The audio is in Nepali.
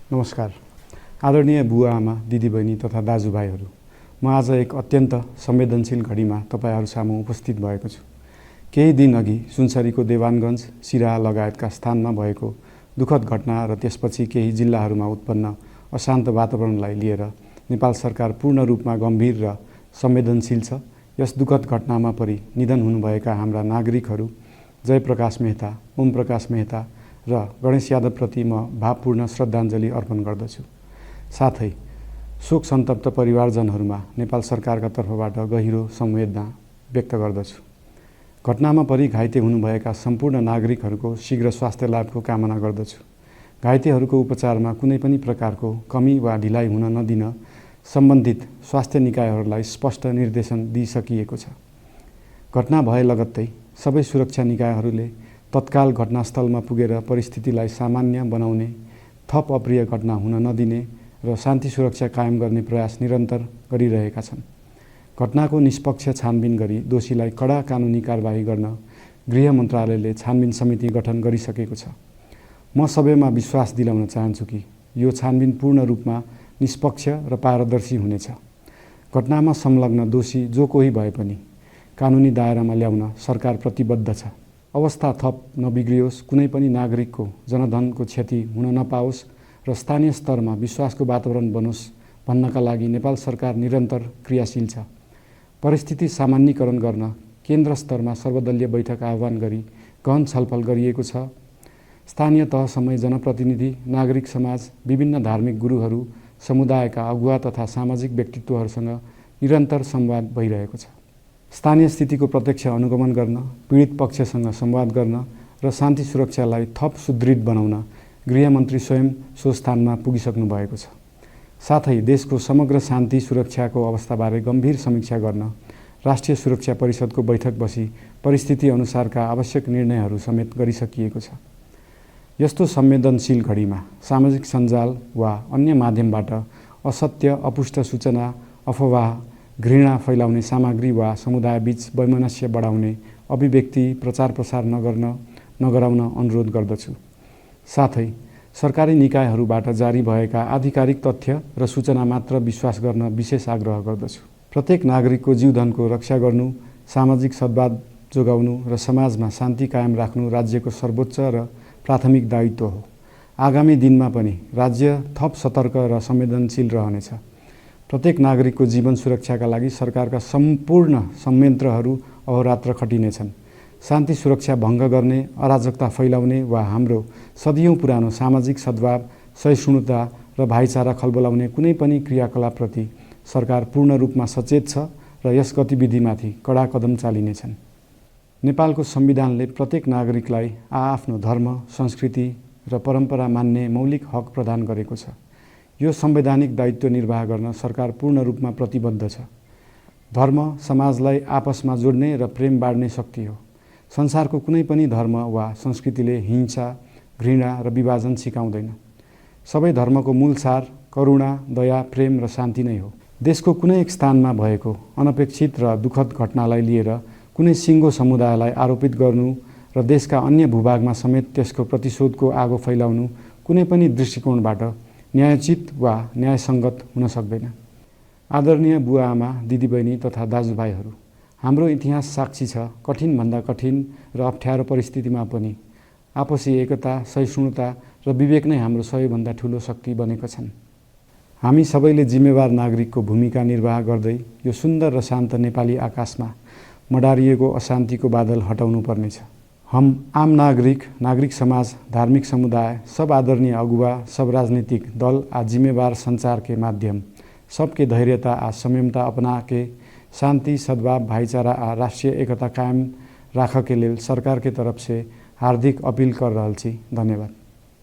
नमस्कार। आदरणीय बुवा आमा, दिदीबहिनी तथा दाजुभाइहरू, म आज एक अत्यन्त संवेदनशील घडीमा तपाईहरू सामु उपस्थित भएको छु। केही दिन अघि सुनसरीको देवानगञ्ज, सिराहा लगायतका स्थानमा भएको दुःखद घटना र त्यसपछि केही जिल्लाहरूमा उत्पन्न अशान्त वातावरणलाई लिएर नेपाल सरकार पूर्ण रूपमा गम्भीर र संवेदनशील छ। यस दुःखद घटनामा परि निधन हुनुभएका हाम्रा नागरिकहरू जयप्रकाश मेहता, ओमप्रकाश मेहता र गणेश यादवप्रति म भावपूर्ण श्रद्धाञ्जली अर्पण गर्दछु। साथै शोक सन्तप्त परिवारजनहरूमा नेपाल सरकारका तर्फबाट गहिरो संवेदना व्यक्त गर्दछु। घटनामा परि घाइते हुनुभएका सम्पूर्ण नागरिकहरूको शीघ्र स्वास्थ्य लाभको कामना गर्दछु। घाइतेहरूको उपचारमा कुनै पनि प्रकारको कमी वा ढिलाइ हुन नदिन सम्बन्धित स्वास्थ्य निकायहरूलाई स्पष्ट निर्देशन दिइसकिएको छ। घटना भए लगत्तै सबै सुरक्षा निकायहरूले तत्काल घटनास्थलमा पुगेर परिस्थितिलाई सामान्य बनाउने, थप अप्रिय घटना हुन नदिने र शान्ति सुरक्षा कायम गर्ने प्रयास निरन्तर गरिरहेका छन्। घटनाको निष्पक्ष छानबिन गरी दोषीलाई कडा कानुनी कारबाही गर्न गृह मन्त्रालयले छानबिन समिति गठन गरिसकेको छ। म सबैमा विश्वास दिलाउन चाहन्छु कि यो छानबिन पूर्ण रूपमा निष्पक्ष र पारदर्शी हुनेछ। घटनामा संलग्न दोषी जो कोही भए पनि कानुनी दायरामा ल्याउन सरकार प्रतिबद्ध छ। अवस्था थप नबिग्रियोस्, कुनै पनि नागरिकको जनधनको क्षति हुन नपाओस् र स्थानीय स्तरमा विश्वासको वातावरण बनोस् भन्नका लागि नेपाल सरकार निरन्तर क्रियाशील छ। परिस्थिति सामान्यीकरण गर्न केन्द्र स्तरमा सर्वदलीय बैठक आह्वान गरी गहन छलफल गरिएको छ। स्थानीय तहसम्मै जनप्रतिनिधि, नागरिक समाज, विभिन्न धार्मिक गुरुहरू, समुदायका अगुवा तथा सामाजिक व्यक्तित्वहरूसँग निरन्तर संवाद भइरहेको छ। स्थानीय स्थितिको प्रत्यक्ष अनुगमन गर्न, पीडित पक्षसँग संवाद गर्न र शान्ति सुरक्षालाई थप सुदृढ बनाउन गृहमन्त्री स्वयं सो स्थानमा पुगिसक्नु भएको छ। साथै देशको समग्र शान्ति सुरक्षाको अवस्थाबारे गम्भीर समीक्षा गर्न राष्ट्रिय सुरक्षा परिषदको बैठक बसी परिस्थिति अनुसारका आवश्यक निर्णयहरू समेत गरिसकिएको छ। यस्तो संवेदनशील घडीमा सामाजिक सञ्जाल वा अन्य माध्यमबाट असत्य, अपुष्ट सूचना, अफवाह, घृणा फैलाउने सामग्री वा समुदायबीच वैमनस्य बढाउने अभिव्यक्ति प्रचार प्रसार नगराउन अनुरोध गर्दछु। साथै सरकारी निकायहरूबाट जारी भएका आधिकारिक तथ्य र सूचना मात्र विश्वास गर्न विशेष आग्रह गर्दछु। प्रत्येक नागरिकको जीवधनको रक्षा गर्नु, सामाजिक सद्भाव जोगाउनु र समाजमा शान्ति कायम राख्नु राज्यको सर्वोच्च र प्राथमिक दायित्व हो। आगामी दिनमा पनि राज्य थप सतर्क र संवेदनशील रहनेछ। प्रत्येक नागरिकको जीवन सुरक्षाका लागि सरकारका सम्पूर्ण संयन्त्रहरू अहोरात्र खटिनेछन्। शान्ति सुरक्षा भङ्ग गर्ने, अराजकता फैलाउने वा हाम्रो सदियौं पुरानो सामाजिक सद्भाव, सहिष्णुता र भाइचारा खलबलाउने कुनै पनि क्रियाकलापप्रति सरकार पूर्ण रूपमा सचेत छ र यस गतिविधिमाथि कडा कदम चालिनेछन्। नेपालको संविधानले प्रत्येक नागरिकलाई आआफ्नो धर्म, संस्कृति र परम्परा मान्ने मौलिक हक प्रदान गरेको छ। यो संवैधानिक दायित्व निर्वाह गर्न सरकार पूर्ण रूपमा प्रतिबद्ध छ। धर्म समाजलाई आपसमा जोड्ने र प्रेम बाँड्ने शक्ति हो। संसारको कुनै पनि धर्म वा संस्कृतिले हिंसा, घृणा र विभाजन सिकाउँदैन। सबै धर्मको मूल सार करुणा, दया, प्रेम र शान्ति नै हो। देशको कुनै एक स्थानमा भएको अनपेक्षित र दुःखद घटनालाई लिएर कुनै सिङ्गो समुदायलाई आरोपित गर्नु र देशका अन्य भूभागमा समेत त्यसको प्रतिशोधको आगो फैलाउनु कुनै पनि दृष्टिकोणबाट न्यायोचित वा न्यायसङ्गत हुन सक्दैन। आदरणीय बुवा आमा, दिदीबहिनी तथा दाजुभाइहरू, हाम्रो इतिहास साक्षी छ कठिनभन्दा कठिन र अप्ठ्यारो परिस्थितिमा पनि आपसी एकता, सहिष्णुता र विवेक नै हाम्रो सबैभन्दा ठूलो शक्ति बनेका छन्। हामी सबैले जिम्मेवार नागरिकको भूमिका निर्वाह गर्दै यो सुन्दर र शान्त नेपाली आकाशमा मडारिएको अशान्तिको बादल हटाउनु पर्नेछ। हम आम नागरिक, नागरिक समाज, धार्मिक समुदाय, सब आदरणीय अगुवा, सब राजनीतिक दल आ जिम्मेवार संचार के माध्यम सबके धैर्यता आ संयमता अपना के शांति, सद्भाव, भाईचारा आ राष्ट्रीय एकता कायम राख के लेल सरकार के तरफ से हार्दिक अपील कर रहल छी। धन्यवाद।